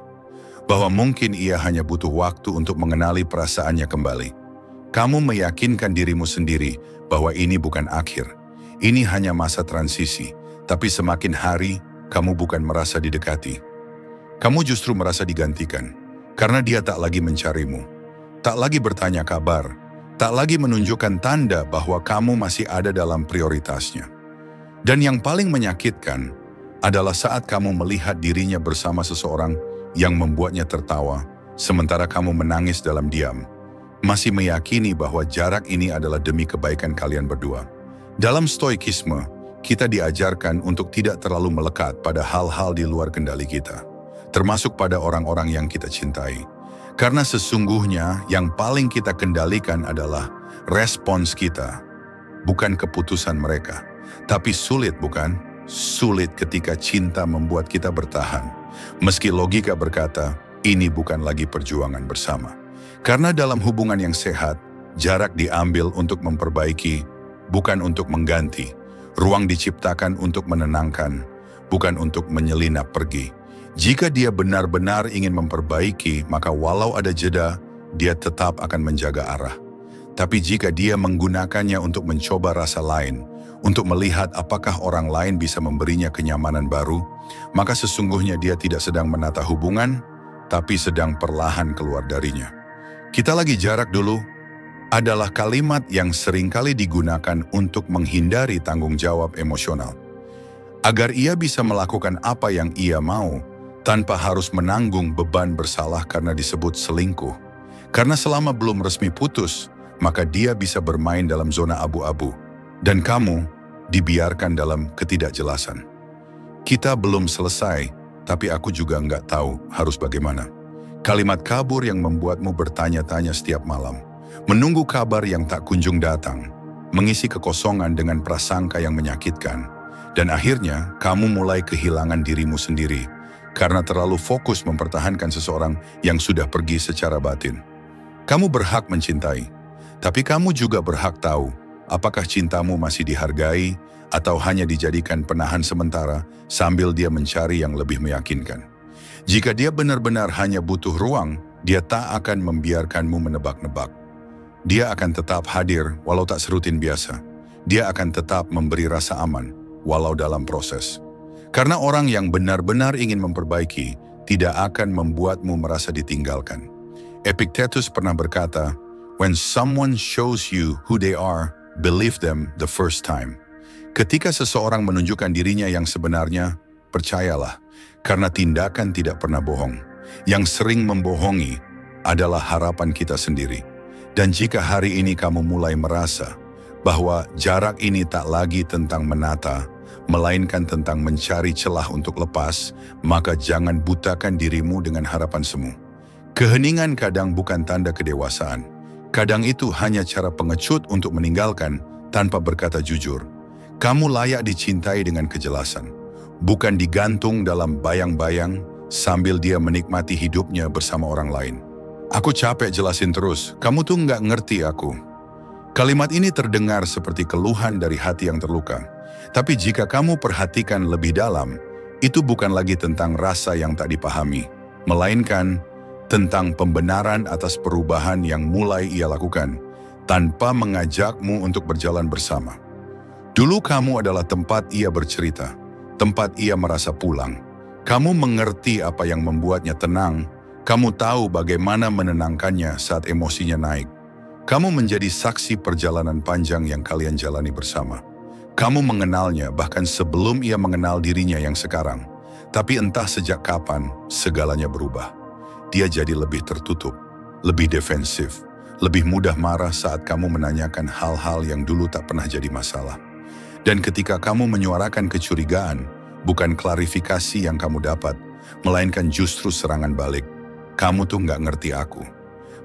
[SPEAKER 1] bahwa mungkin ia hanya butuh waktu untuk mengenali perasaannya kembali. Kamu meyakinkan dirimu sendiri bahwa ini bukan akhir, ini hanya masa transisi. Tapi semakin hari, kamu bukan merasa didekati. Kamu justru merasa digantikan, karena dia tak lagi mencarimu, tak lagi bertanya kabar, tak lagi menunjukkan tanda bahwa kamu masih ada dalam prioritasnya. Dan yang paling menyakitkan adalah saat kamu melihat dirinya bersama seseorang yang membuatnya tertawa, sementara kamu menangis dalam diam, masih meyakini bahwa jarak ini adalah demi kebaikan kalian berdua. Dalam stoikisme, kita diajarkan untuk tidak terlalu melekat pada hal-hal di luar kendali kita, termasuk pada orang-orang yang kita cintai. Karena sesungguhnya yang paling kita kendalikan adalah respons kita, bukan keputusan mereka. Tapi sulit bukan? Sulit ketika cinta membuat kita bertahan. Meski logika berkata, ini bukan lagi perjuangan bersama. Karena dalam hubungan yang sehat, jarak diambil untuk memperbaiki, bukan untuk mengganti. Ruang diciptakan untuk menenangkan, bukan untuk menyelinap pergi. Jika dia benar-benar ingin memperbaiki, maka walau ada jeda, dia tetap akan menjaga arah. Tapi jika dia menggunakannya untuk mencoba rasa lain, untuk melihat apakah orang lain bisa memberinya kenyamanan baru, maka sesungguhnya dia tidak sedang menata hubungan, tapi sedang perlahan keluar darinya. Kita lagi jarak dulu, adalah kalimat yang seringkali digunakan untuk menghindari tanggung jawab emosional. Agar ia bisa melakukan apa yang ia mau, tanpa harus menanggung beban bersalah karena disebut selingkuh. Karena selama belum resmi putus, maka dia bisa bermain dalam zona abu-abu. Dan kamu dibiarkan dalam ketidakjelasan. Kita belum selesai, tapi aku juga nggak tahu harus bagaimana. Kalimat kabur yang membuatmu bertanya-tanya setiap malam. Menunggu kabar yang tak kunjung datang, mengisi kekosongan dengan prasangka yang menyakitkan, dan akhirnya kamu mulai kehilangan dirimu sendiri karena terlalu fokus mempertahankan seseorang yang sudah pergi secara batin. Kamu berhak mencintai, tapi kamu juga berhak tahu apakah cintamu masih dihargai atau hanya dijadikan penahan sementara sambil dia mencari yang lebih meyakinkan. Jika dia benar-benar hanya butuh ruang, dia tak akan membiarkanmu menebak-nebak. Dia akan tetap hadir walau tak serutin biasa. Dia akan tetap memberi rasa aman walau dalam proses. Karena orang yang benar-benar ingin memperbaiki tidak akan membuatmu merasa ditinggalkan. Epictetus pernah berkata, "When someone shows you who they are, believe them the first time." Ketika seseorang menunjukkan dirinya yang sebenarnya, percayalah, karena tindakan tidak pernah bohong. Yang sering membohongi adalah harapan kita sendiri. Dan jika hari ini kamu mulai merasa bahwa jarak ini tak lagi tentang menata, melainkan tentang mencari celah untuk lepas, maka jangan butakan dirimu dengan harapan semu. Keheningan kadang bukan tanda kedewasaan. Kadang itu hanya cara pengecut untuk meninggalkan tanpa berkata jujur. Kamu layak dicintai dengan kejelasan, bukan digantung dalam bayang-bayang sambil dia menikmati hidupnya bersama orang lain. Aku capek jelasin terus, kamu tuh nggak ngerti aku. Kalimat ini terdengar seperti keluhan dari hati yang terluka. Tapi jika kamu perhatikan lebih dalam, itu bukan lagi tentang rasa yang tak dipahami, melainkan tentang pembenaran atas perubahan yang mulai ia lakukan, tanpa mengajakmu untuk berjalan bersama. Dulu kamu adalah tempat ia bercerita, tempat ia merasa pulang. Kamu mengerti apa yang membuatnya tenang. Kamu tahu bagaimana menenangkannya saat emosinya naik. Kamu menjadi saksi perjalanan panjang yang kalian jalani bersama. Kamu mengenalnya bahkan sebelum ia mengenal dirinya yang sekarang. Tapi entah sejak kapan, segalanya berubah. Dia jadi lebih tertutup, lebih defensif, lebih mudah marah saat kamu menanyakan hal-hal yang dulu tak pernah jadi masalah. Dan ketika kamu menyuarakan kecurigaan, bukan klarifikasi yang kamu dapat, melainkan justru serangan balik. Kamu tuh nggak ngerti aku.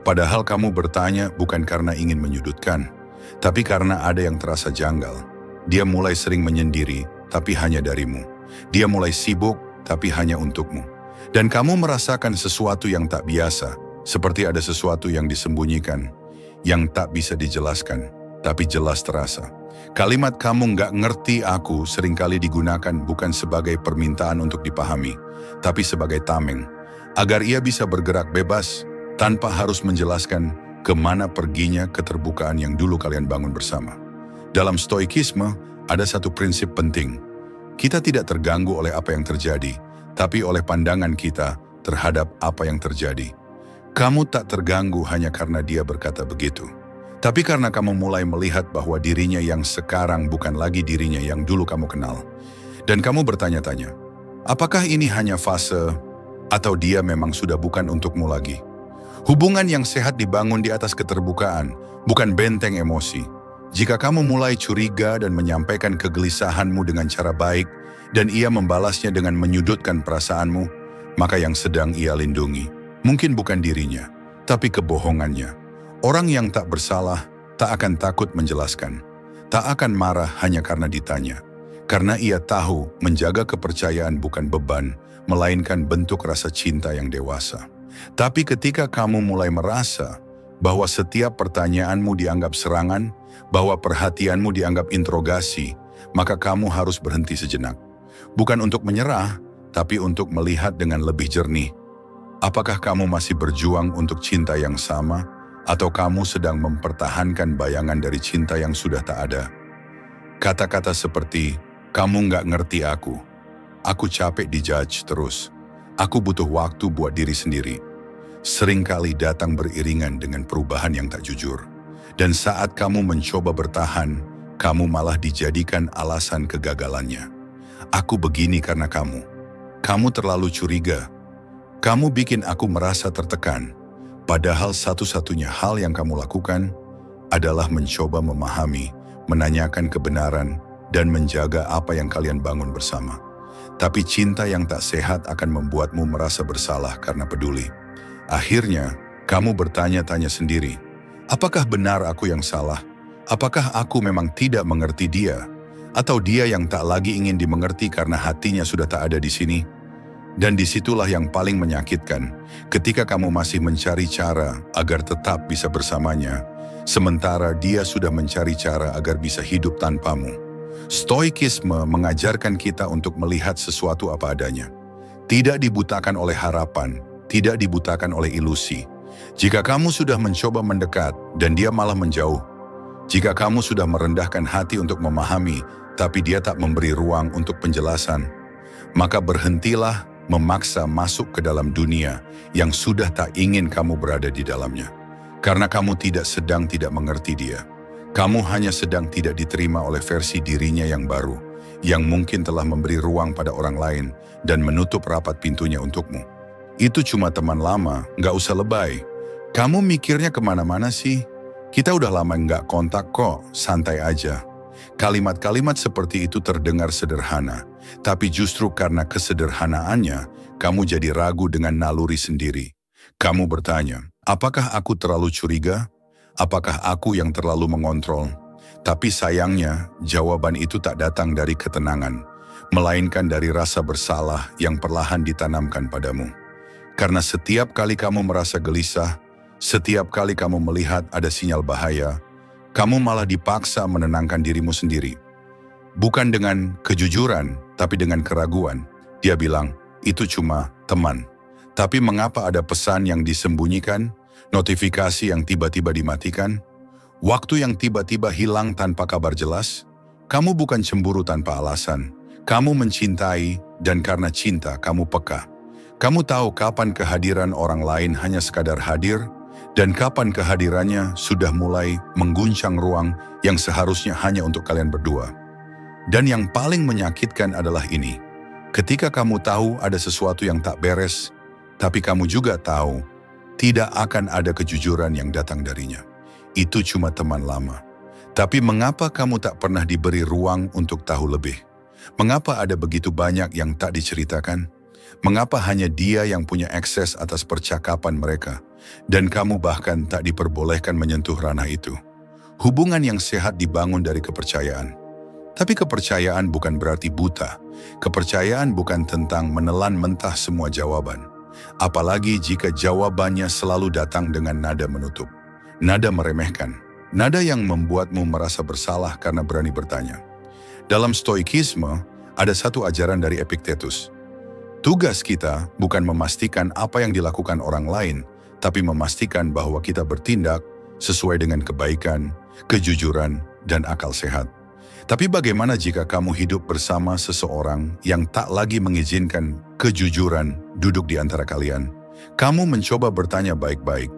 [SPEAKER 1] Padahal kamu bertanya bukan karena ingin menyudutkan, tapi karena ada yang terasa janggal. Dia mulai sering menyendiri, tapi hanya darimu. Dia mulai sibuk, tapi hanya untukmu. Dan kamu merasakan sesuatu yang tak biasa, seperti ada sesuatu yang disembunyikan, yang tak bisa dijelaskan, tapi jelas terasa. Kalimat "kamu nggak ngerti aku" seringkali digunakan bukan sebagai permintaan untuk dipahami, tapi sebagai tameng, agar ia bisa bergerak bebas tanpa harus menjelaskan kemana perginya keterbukaan yang dulu kalian bangun bersama. Dalam stoikisme, ada satu prinsip penting. Kita tidak terganggu oleh apa yang terjadi, tapi oleh pandangan kita terhadap apa yang terjadi. Kamu tak terganggu hanya karena dia berkata begitu, tapi karena kamu mulai melihat bahwa dirinya yang sekarang bukan lagi dirinya yang dulu kamu kenal. Dan kamu bertanya-tanya, apakah ini hanya fase atau dia memang sudah bukan untukmu lagi? Hubungan yang sehat dibangun di atas keterbukaan, bukan benteng emosi. Jika kamu mulai curiga dan menyampaikan kegelisahanmu dengan cara baik, dan ia membalasnya dengan menyudutkan perasaanmu, maka yang sedang ia lindungi mungkin bukan dirinya, tapi kebohongannya. Orang yang tak bersalah tak akan takut menjelaskan, tak akan marah hanya karena ditanya, karena ia tahu menjaga kepercayaan bukan beban, melainkan bentuk rasa cinta yang dewasa. Tapi ketika kamu mulai merasa bahwa setiap pertanyaanmu dianggap serangan, bahwa perhatianmu dianggap interogasi, maka kamu harus berhenti sejenak. Bukan untuk menyerah, tapi untuk melihat dengan lebih jernih. Apakah kamu masih berjuang untuk cinta yang sama, atau kamu sedang mempertahankan bayangan dari cinta yang sudah tak ada? Kata-kata seperti, kamu nggak ngerti aku capek dijudge terus, aku butuh waktu buat diri sendiri, seringkali datang beriringan dengan perubahan yang tak jujur. Dan saat kamu mencoba bertahan, kamu malah dijadikan alasan kegagalannya. Aku begini karena kamu terlalu curiga, kamu bikin aku merasa tertekan. Padahal satu-satunya hal yang kamu lakukan adalah mencoba memahami, menanyakan kebenaran, dan menjaga apa yang kalian bangun bersama. Tapi cinta yang tak sehat akan membuatmu merasa bersalah karena peduli. Akhirnya, kamu bertanya-tanya sendiri, apakah benar aku yang salah? Apakah aku memang tidak mengerti dia? Atau dia yang tak lagi ingin dimengerti karena hatinya sudah tak ada di sini? Dan disitulah yang paling menyakitkan, ketika kamu masih mencari cara agar tetap bisa bersamanya, sementara dia sudah mencari cara agar bisa hidup tanpamu. Stoikisme mengajarkan kita untuk melihat sesuatu apa adanya. Tidak dibutakan oleh harapan, tidak dibutakan oleh ilusi. Jika kamu sudah mencoba mendekat dan dia malah menjauh, jika kamu sudah merendahkan hati untuk memahami, tapi dia tak memberi ruang untuk penjelasan, maka berhentilah memaksa masuk ke dalam dunia yang sudah tak ingin kamu berada di dalamnya. Karena kamu tidak sedang tidak mengerti dia. Kamu hanya sedang tidak diterima oleh versi dirinya yang baru, yang mungkin telah memberi ruang pada orang lain dan menutup rapat pintunya untukmu. Itu cuma teman lama, nggak usah lebay. Kamu mikirnya kemana-mana sih? Kita udah lama nggak kontak kok, santai aja. Kalimat-kalimat seperti itu terdengar sederhana, tapi justru karena kesederhanaannya, kamu jadi ragu dengan naluri sendiri. Kamu bertanya, apakah aku terlalu curiga? Apakah aku yang terlalu mengontrol? Tapi sayangnya, jawaban itu tak datang dari ketenangan, melainkan dari rasa bersalah yang perlahan ditanamkan padamu. Karena setiap kali kamu merasa gelisah, setiap kali kamu melihat ada sinyal bahaya, kamu malah dipaksa menenangkan dirimu sendiri. Bukan dengan kejujuran, tapi dengan keraguan. Dia bilang, itu cuma teman. Tapi mengapa ada pesan yang disembunyikan, notifikasi yang tiba-tiba dimatikan, waktu yang tiba-tiba hilang tanpa kabar jelas? Kamu bukan cemburu tanpa alasan. Kamu mencintai, dan karena cinta kamu peka. Kamu tahu kapan kehadiran orang lain hanya sekadar hadir, dan kapan kehadirannya sudah mulai mengguncang ruang yang seharusnya hanya untuk kalian berdua. Dan yang paling menyakitkan adalah ini. Ketika kamu tahu ada sesuatu yang tak beres, tapi kamu juga tahu tidak akan ada kejujuran yang datang darinya. Itu cuma teman lama. Tapi mengapa kamu tak pernah diberi ruang untuk tahu lebih? Mengapa ada begitu banyak yang tak diceritakan? Mengapa hanya dia yang punya akses atas percakapan mereka, dan kamu bahkan tak diperbolehkan menyentuh ranah itu? Hubungan yang sehat dibangun dari kepercayaan. Tapi kepercayaan bukan berarti buta. Kepercayaan bukan tentang menelan mentah semua jawaban. Apalagi jika jawabannya selalu datang dengan nada menutup, nada meremehkan, nada yang membuatmu merasa bersalah karena berani bertanya. Dalam Stoikisme, ada satu ajaran dari Epictetus. Tugas kita bukan memastikan apa yang dilakukan orang lain, tapi memastikan bahwa kita bertindak sesuai dengan kebaikan, kejujuran, dan akal sehat. Tapi bagaimana jika kamu hidup bersama seseorang yang tak lagi mengizinkan kejujuran duduk di antara kalian? Kamu mencoba bertanya baik-baik,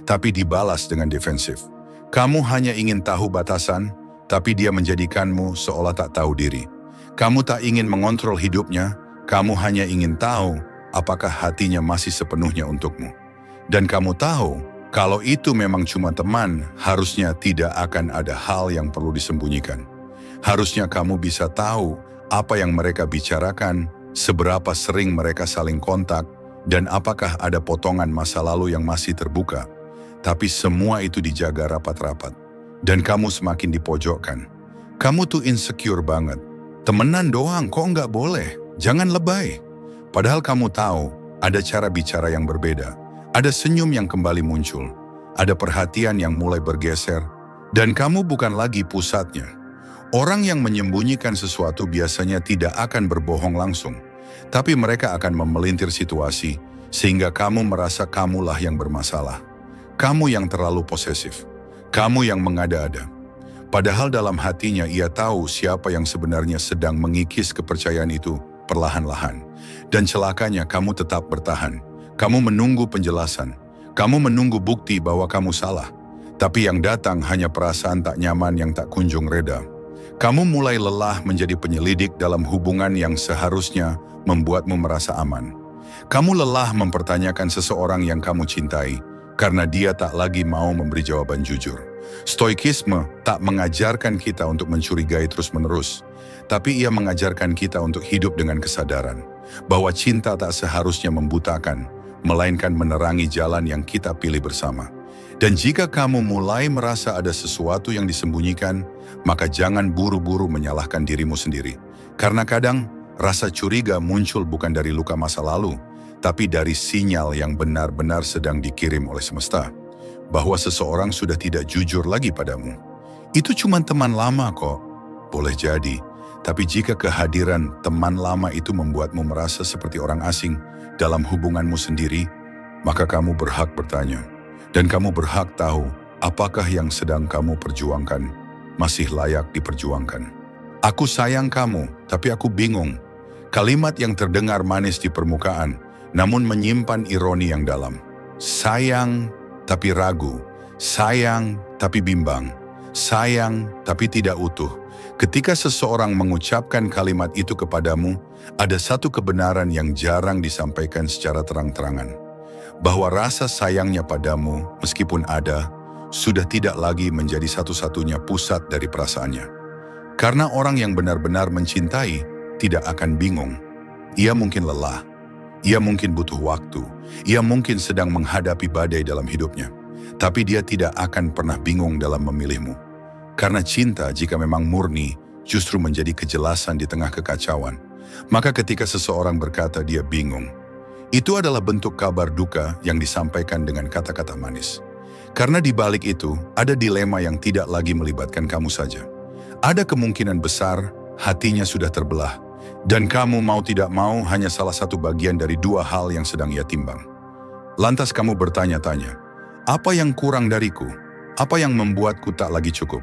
[SPEAKER 1] tapi dibalas dengan defensif. Kamu hanya ingin tahu batasan, tapi dia menjadikanmu seolah tak tahu diri. Kamu tak ingin mengontrol hidupnya, kamu hanya ingin tahu apakah hatinya masih sepenuhnya untukmu. Dan kamu tahu Kalau itu memang cuma teman, harusnya tidak akan ada hal yang perlu disembunyikan. Harusnya kamu bisa tahu apa yang mereka bicarakan, seberapa sering mereka saling kontak, dan apakah ada potongan masa lalu yang masih terbuka. Tapi semua itu dijaga rapat-rapat. Dan kamu semakin dipojokkan. Kamu tuh insecure banget. Temenan doang, kok nggak boleh? Jangan lebay. Padahal kamu tahu, ada cara bicara yang berbeda. Ada senyum yang kembali muncul. Ada perhatian yang mulai bergeser. Dan kamu bukan lagi pusatnya. Orang yang menyembunyikan sesuatu biasanya tidak akan berbohong langsung. Tapi mereka akan memelintir situasi, sehingga kamu merasa kamulah yang bermasalah. Kamu yang terlalu posesif. Kamu yang mengada-ada. Padahal dalam hatinya ia tahu siapa yang sebenarnya sedang mengikis kepercayaan itu perlahan-lahan. Dan celakanya kamu tetap bertahan. Kamu menunggu penjelasan. Kamu menunggu bukti bahwa kamu salah. Tapi yang datang hanya perasaan tak nyaman yang tak kunjung reda. Kamu mulai lelah menjadi penyelidik dalam hubungan yang seharusnya membuatmu merasa aman. Kamu lelah mempertanyakan seseorang yang kamu cintai, karena dia tak lagi mau memberi jawaban jujur. Stoikisme tak mengajarkan kita untuk mencurigai terus-menerus, tapi ia mengajarkan kita untuk hidup dengan kesadaran bahwa cinta tak seharusnya membutakan, melainkan menerangi jalan yang kita pilih bersama. Dan jika kamu mulai merasa ada sesuatu yang disembunyikan, maka jangan buru-buru menyalahkan dirimu sendiri. Karena kadang rasa curiga muncul bukan dari luka masa lalu, tapi dari sinyal yang benar-benar sedang dikirim oleh semesta, bahwa seseorang sudah tidak jujur lagi padamu. Itu cuma teman lama kok, boleh jadi, tapi jika kehadiran teman lama itu membuatmu merasa seperti orang asing dalam hubunganmu sendiri, maka kamu berhak bertanya, dan kamu berhak tahu apakah yang sedang kamu perjuangkan masih layak diperjuangkan. Aku sayang kamu, tapi aku bingung. Kalimat yang terdengar manis di permukaan, namun menyimpan ironi yang dalam. Sayang, tapi ragu. Sayang, tapi bimbang. Sayang, tapi tidak utuh. Ketika seseorang mengucapkan kalimat itu kepadamu, ada satu kebenaran yang jarang disampaikan secara terang-terangan. Bahwa rasa sayangnya padamu, meskipun ada, sudah tidak lagi menjadi satu-satunya pusat dari perasaannya. Karena orang yang benar-benar mencintai tidak akan bingung. Ia mungkin lelah. Ia mungkin butuh waktu, ia mungkin sedang menghadapi badai dalam hidupnya. Tapi dia tidak akan pernah bingung dalam memilihmu. Karena cinta jika memang murni, justru menjadi kejelasan di tengah kekacauan. Maka ketika seseorang berkata dia bingung, itu adalah bentuk kabar duka yang disampaikan dengan kata-kata manis. Karena di balik itu, ada dilema yang tidak lagi melibatkan kamu saja. Ada kemungkinan besar, hatinya sudah terbelah. Dan kamu mau tidak mau hanya salah satu bagian dari dua hal yang sedang ia timbang. Lantas kamu bertanya-tanya, apa yang kurang dariku? Apa yang membuatku tak lagi cukup?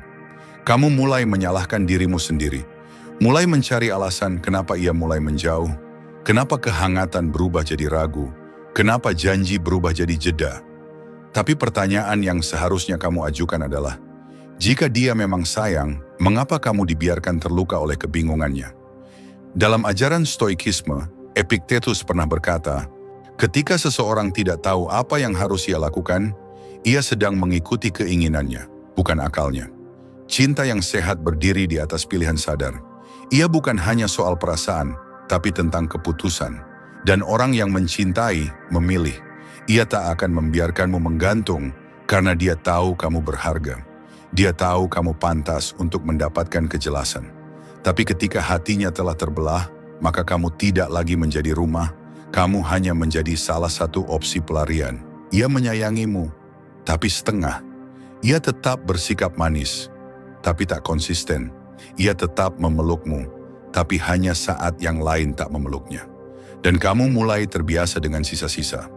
[SPEAKER 1] Kamu mulai menyalahkan dirimu sendiri. Mulai mencari alasan kenapa ia mulai menjauh. Kenapa kehangatan berubah jadi ragu. Kenapa janji berubah jadi jeda. Tapi pertanyaan yang seharusnya kamu ajukan adalah, jika dia memang sayang, mengapa kamu dibiarkan terluka oleh kebingungannya? Dalam ajaran Stoikisme, Epictetus pernah berkata, ketika seseorang tidak tahu apa yang harus ia lakukan, ia sedang mengikuti keinginannya, bukan akalnya. Cinta yang sehat berdiri di atas pilihan sadar. Ia bukan hanya soal perasaan, tapi tentang keputusan. Dan orang yang mencintai, memilih. Ia tak akan membiarkanmu menggantung, karena dia tahu kamu berharga. Dia tahu kamu pantas untuk mendapatkan kejelasan. Tapi ketika hatinya telah terbelah, maka kamu tidak lagi menjadi rumah, kamu hanya menjadi salah satu opsi pelarian. Ia menyayangimu, tapi setengah. Ia tetap bersikap manis, tapi tak konsisten. Ia tetap memelukmu, tapi hanya saat yang lain tak memeluknya. Dan kamu mulai terbiasa dengan sisa-sisa.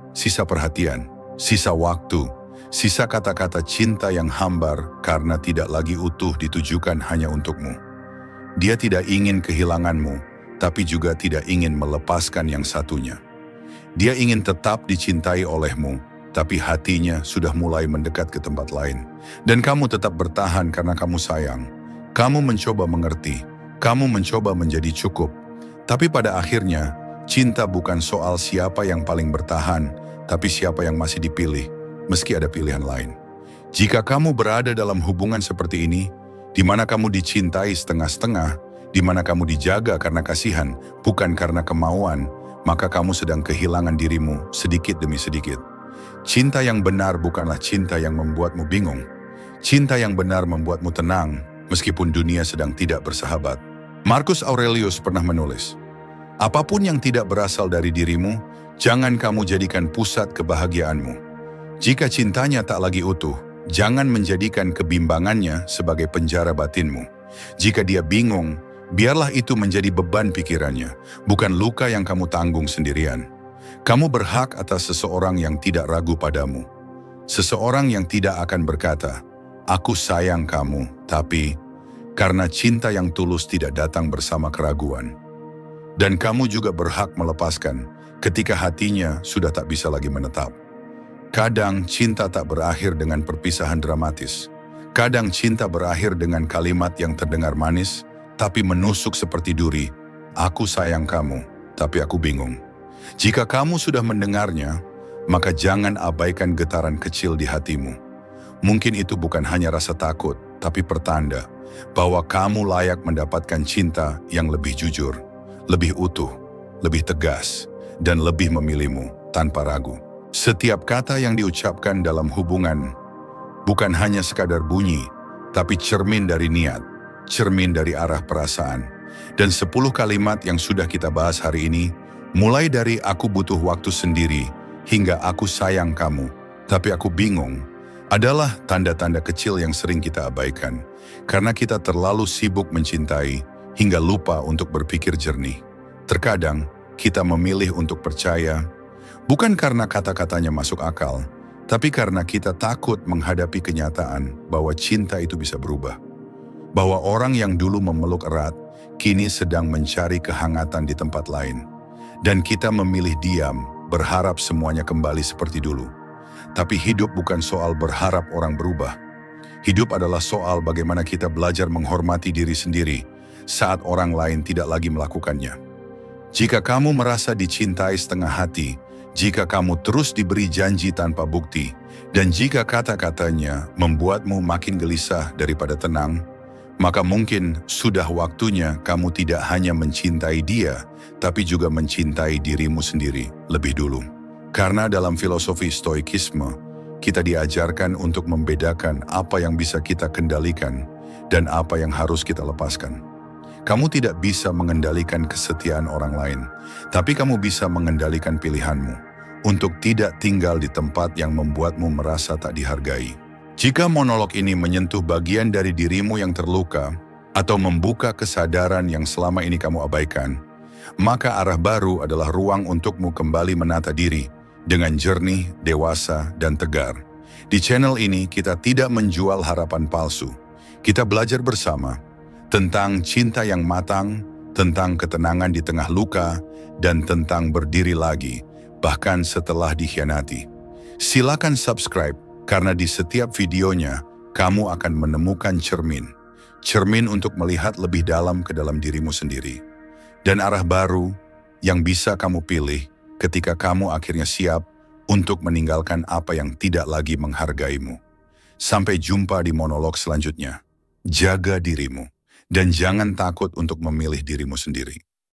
[SPEAKER 1] Sisa perhatian, sisa waktu, sisa kata-kata cinta yang hambar karena tidak lagi utuh ditujukan hanya untukmu. Dia tidak ingin kehilanganmu, tapi juga tidak ingin melepaskan yang satunya. Dia ingin tetap dicintai olehmu, tapi hatinya sudah mulai mendekat ke tempat lain. Dan kamu tetap bertahan karena kamu sayang. Kamu mencoba mengerti, kamu mencoba menjadi cukup. Tapi pada akhirnya, cinta bukan soal siapa yang paling bertahan, tapi siapa yang masih dipilih. meski ada pilihan lain. Jika kamu berada dalam hubungan seperti ini, di mana kamu dicintai setengah-setengah, di mana kamu dijaga karena kasihan, bukan karena kemauan, maka kamu sedang kehilangan dirimu sedikit demi sedikit. Cinta yang benar bukanlah cinta yang membuatmu bingung. Cinta yang benar membuatmu tenang, meskipun dunia sedang tidak bersahabat. Marcus Aurelius pernah menulis, apapun yang tidak berasal dari dirimu, jangan kamu jadikan pusat kebahagiaanmu. Jika cintanya tak lagi utuh, jangan menjadikan kebimbangannya sebagai penjara batinmu. Jika dia bingung, biarlah itu menjadi beban pikirannya, bukan luka yang kamu tanggung sendirian. Kamu berhak atas seseorang yang tidak ragu padamu. Seseorang yang tidak akan berkata, "Aku sayang kamu," tapi karena cinta yang tulus tidak datang bersama keraguan. Dan kamu juga berhak melepaskan ketika hatinya sudah tak bisa lagi menetap. Kadang cinta tak berakhir dengan perpisahan dramatis. Kadang cinta berakhir dengan kalimat yang terdengar manis, tapi menusuk seperti duri. "Aku sayang kamu, tapi aku bingung." Jika kamu sudah mendengarnya, maka jangan abaikan getaran kecil di hatimu. Mungkin itu bukan hanya rasa takut, tapi pertanda bahwa kamu layak mendapatkan cinta yang lebih jujur, lebih utuh, lebih tegas, dan lebih memilihmu tanpa ragu. Setiap kata yang diucapkan dalam hubungan bukan hanya sekadar bunyi, tapi cermin dari niat, cermin dari arah perasaan. Dan 10 kalimat yang sudah kita bahas hari ini, mulai dari "aku butuh waktu sendiri" hingga "aku sayang kamu, tapi aku bingung", adalah tanda-tanda kecil yang sering kita abaikan, karena kita terlalu sibuk mencintai hingga lupa untuk berpikir jernih. Terkadang, kita memilih untuk percaya, bukan karena kata-katanya masuk akal, tapi karena kita takut menghadapi kenyataan bahwa cinta itu bisa berubah. Bahwa orang yang dulu memeluk erat, kini sedang mencari kehangatan di tempat lain. Dan kita memilih diam, berharap semuanya kembali seperti dulu. Tapi hidup bukan soal berharap orang berubah. Hidup adalah soal bagaimana kita belajar menghormati diri sendiri saat orang lain tidak lagi melakukannya. Jika kamu merasa dicintai setengah hati, jika kamu terus diberi janji tanpa bukti, dan jika kata-katanya membuatmu makin gelisah daripada tenang, maka mungkin sudah waktunya kamu tidak hanya mencintai dia, tapi juga mencintai dirimu sendiri lebih dulu. Karena dalam filosofi stoikisme, kita diajarkan untuk membedakan apa yang bisa kita kendalikan dan apa yang harus kita lepaskan. Kamu tidak bisa mengendalikan kesetiaan orang lain, tapi kamu bisa mengendalikan pilihanmu untuk tidak tinggal di tempat yang membuatmu merasa tak dihargai. Jika monolog ini menyentuh bagian dari dirimu yang terluka atau membuka kesadaran yang selama ini kamu abaikan, maka arah baru adalah ruang untukmu kembali menata diri dengan jernih, dewasa, dan tegar. Di channel ini kita tidak menjual harapan palsu. Kita belajar bersama tentang cinta yang matang, tentang ketenangan di tengah luka, dan tentang berdiri lagi, bahkan setelah dikhianati. Silakan subscribe, karena di setiap videonya, kamu akan menemukan cermin. Cermin untuk melihat lebih dalam ke dalam dirimu sendiri. Dan arah baru yang bisa kamu pilih ketika kamu akhirnya siap untuk meninggalkan apa yang tidak lagi menghargaimu. Sampai jumpa di monolog selanjutnya. Jaga dirimu, dan jangan takut untuk memilih dirimu sendiri.